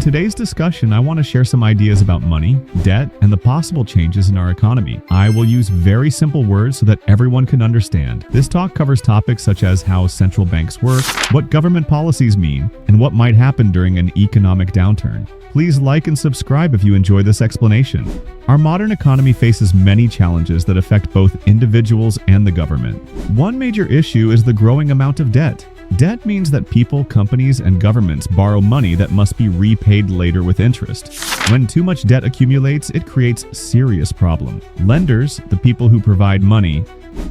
In today's discussion, I want to share some ideas about money, debt, and the possible changes in our economy. I will use very simple words so that everyone can understand. This talk covers topics such as how central banks work, what government policies mean, and what might happen during an economic downturn. Please like and subscribe if you enjoy this explanation. Our modern economy faces many challenges that affect both individuals and the government. One major issue is the growing amount of debt. Debt means that people, companies, and governments borrow money that must be repaid later with interest. When too much debt accumulates, it creates serious problem. Lenders, the people who provide money,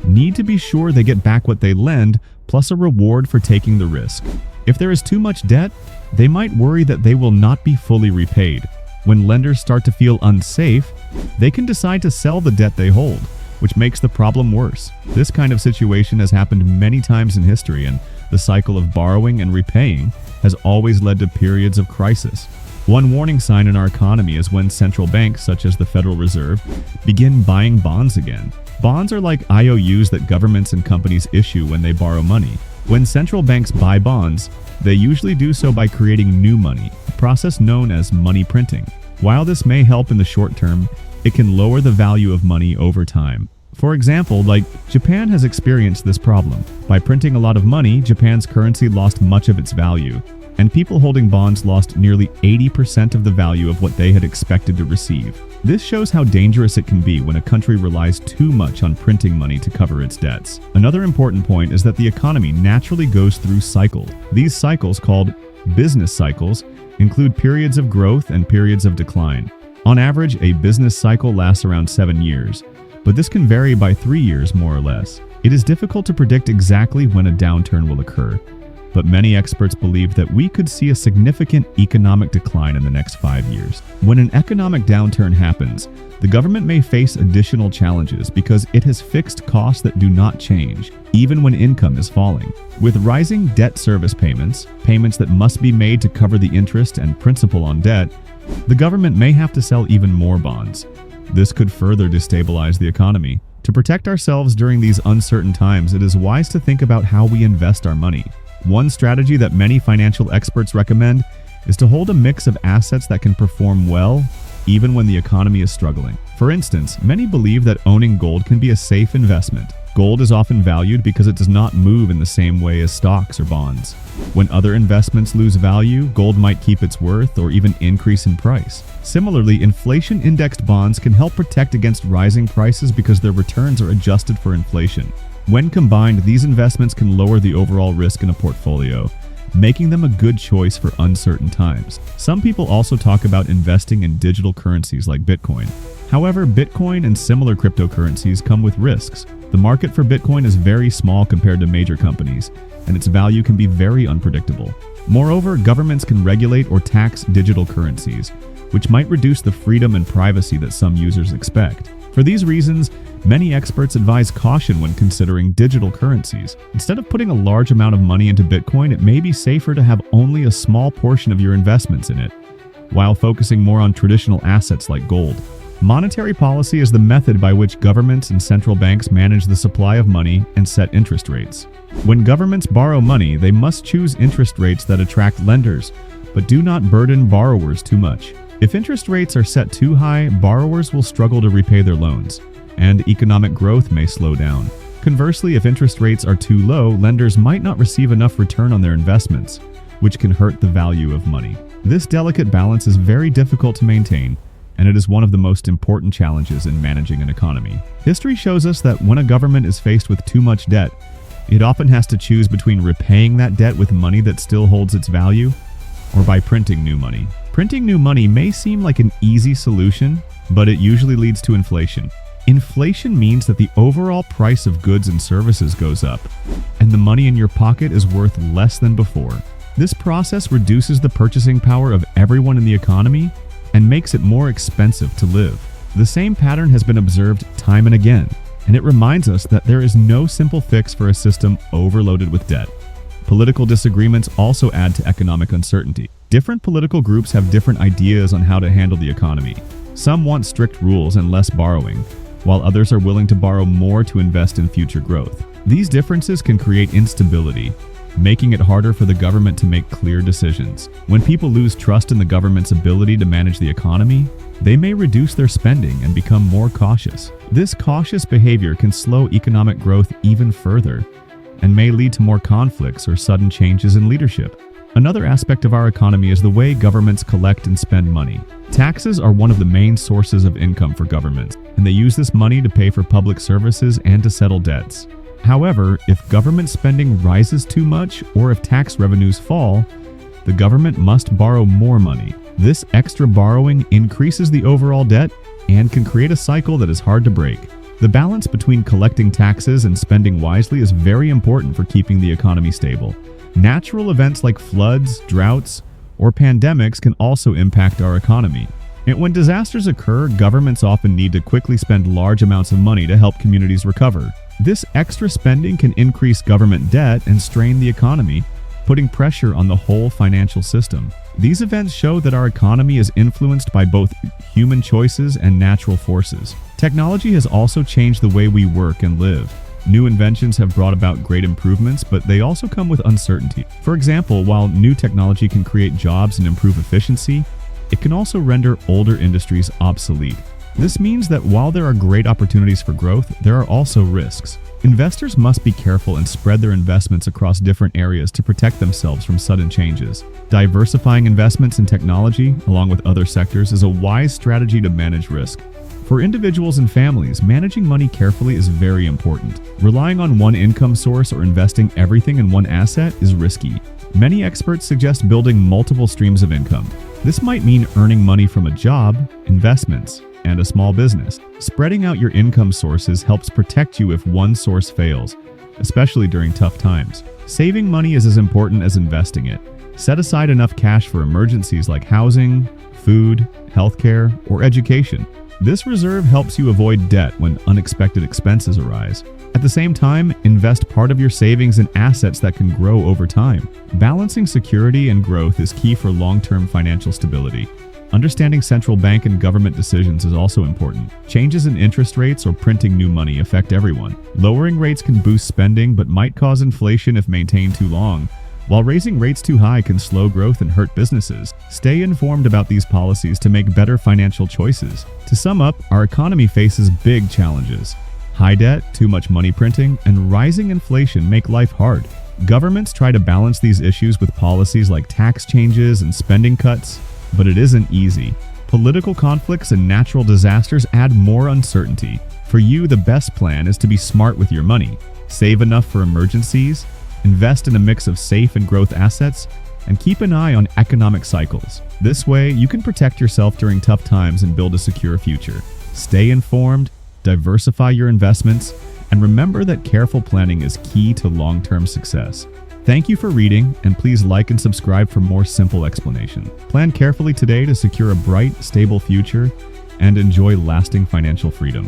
need to be sure they get back what they lend, plus a reward for taking the risk. If there is too much debt, they might worry that they will not be fully repaid. When lenders start to feel unsafe, they can decide to sell the debt they hold, which makes the problem worse. This kind of situation has happened many times in history, and the cycle of borrowing and repaying has always led to periods of crisis. One warning sign in our economy is when central banks, such as the Federal Reserve, begin buying bonds again. Bonds are like IOUs that governments and companies issue when they borrow money. When central banks buy bonds, they usually do so by creating new money, a process known as money printing. While this may help in the short term, it can lower the value of money over time. For example, Japan has experienced this problem. By printing a lot of money, Japan's currency lost much of its value, and people holding bonds lost nearly 80% of the value of what they had expected to receive. This shows how dangerous it can be when a country relies too much on printing money to cover its debts. Another important point is that the economy naturally goes through cycles. These cycles, called business cycles, include periods of growth and periods of decline. On average, a business cycle lasts around 7 years, but this can vary by 3 years more or less. It is difficult to predict exactly when a downturn will occur, but many experts believe that we could see a significant economic decline in the next 5 years. When an economic downturn happens, the government may face additional challenges because it has fixed costs that do not change, even when income is falling. With rising debt service payments, payments that must be made to cover the interest and principal on debt, the government may have to sell even more bonds. This could further destabilize the economy. To protect ourselves during these uncertain times, it is wise to think about how we invest our money. One strategy that many financial experts recommend is to hold a mix of assets that can perform well even when the economy is struggling. For instance, many believe that owning gold can be a safe investment. Gold is often valued because it does not move in the same way as stocks or bonds. When other investments lose value, gold might keep its worth or even increase in price. Similarly, inflation-indexed bonds can help protect against rising prices because their returns are adjusted for inflation. When combined, these investments can lower the overall risk in a portfolio, making them a good choice for uncertain times. Some people also talk about investing in digital currencies like Bitcoin. However, Bitcoin and similar cryptocurrencies come with risks. The market for Bitcoin is very small compared to major companies, and its value can be very unpredictable. Moreover, governments can regulate or tax digital currencies, which might reduce the freedom and privacy that some users expect. For these reasons, many experts advise caution when considering digital currencies. Instead of putting a large amount of money into Bitcoin, it may be safer to have only a small portion of your investments in it, while focusing more on traditional assets like gold. Monetary policy is the method by which governments and central banks manage the supply of money and set interest rates. When governments borrow money, they must choose interest rates that attract lenders, but do not burden borrowers too much. If interest rates are set too high, borrowers will struggle to repay their loans, and economic growth may slow down. Conversely, if interest rates are too low, lenders might not receive enough return on their investments, which can hurt the value of money. This delicate balance is very difficult to maintain, and it is one of the most important challenges in managing an economy. History shows us that when a government is faced with too much debt, it often has to choose between repaying that debt with money that still holds its value, or by printing new money. Printing new money may seem like an easy solution, but it usually leads to inflation. Inflation means that the overall price of goods and services goes up, and the money in your pocket is worth less than before. This process reduces the purchasing power of everyone in the economy and makes it more expensive to live. The same pattern has been observed time and again, and it reminds us that there is no simple fix for a system overloaded with debt. Political disagreements also add to economic uncertainty. Different political groups have different ideas on how to handle the economy. Some want strict rules and less borrowing, while others are willing to borrow more to invest in future growth. These differences can create instability, making it harder for the government to make clear decisions. When people lose trust in the government's ability to manage the economy, they may reduce their spending and become more cautious. This cautious behavior can slow economic growth even further and may lead to more conflicts or sudden changes in leadership. Another aspect of our economy is the way governments collect and spend money. Taxes are one of the main sources of income for governments, and they use this money to pay for public services and to settle debts. However, if government spending rises too much or if tax revenues fall, the government must borrow more money. This extra borrowing increases the overall debt and can create a cycle that is hard to break. The balance between collecting taxes and spending wisely is very important for keeping the economy stable. Natural events like floods, droughts, or pandemics can also impact our economy. And when disasters occur, governments often need to quickly spend large amounts of money to help communities recover. This extra spending can increase government debt and strain the economy, putting pressure on the whole financial system. These events show that our economy is influenced by both human choices and natural forces. Technology has also changed the way we work and live. New inventions have brought about great improvements, but they also come with uncertainty. For example, while new technology can create jobs and improve efficiency, it can also render older industries obsolete. This means that while there are great opportunities for growth, there are also risks. Investors must be careful and spread their investments across different areas to protect themselves from sudden changes. Diversifying investments in technology, along with other sectors, is a wise strategy to manage risk. For individuals and families, managing money carefully is very important. Relying on one income source or investing everything in one asset is risky. Many experts suggest building multiple streams of income. This might mean earning money from a job, investments, and a small business. Spreading out your income sources helps protect you if one source fails, especially during tough times. Saving money is as important as investing it. Set aside enough cash for emergencies like housing, food, healthcare, or education. This reserve helps you avoid debt when unexpected expenses arise. At the same time, invest part of your savings in assets that can grow over time. Balancing security and growth is key for long-term financial stability. Understanding central bank and government decisions is also important. Changes in interest rates or printing new money affect everyone. Lowering rates can boost spending but might cause inflation if maintained too long, while raising rates too high can slow growth and hurt businesses. Stay informed about these policies to make better financial choices. To sum up, our economy faces big challenges. High debt, too much money printing, and rising inflation make life hard. Governments try to balance these issues with policies like tax changes and spending cuts, but it isn't easy. Political conflicts and natural disasters add more uncertainty. For you, the best plan is to be smart with your money. Save enough for emergencies, invest in a mix of safe and growth assets, and keep an eye on economic cycles. This way, you can protect yourself during tough times and build a secure future. Stay informed, diversify your investments, and remember that careful planning is key to long-term success. Thank you for reading, and please like and subscribe for more simple explanation. Plan carefully today to secure a bright, stable future and enjoy lasting financial freedom.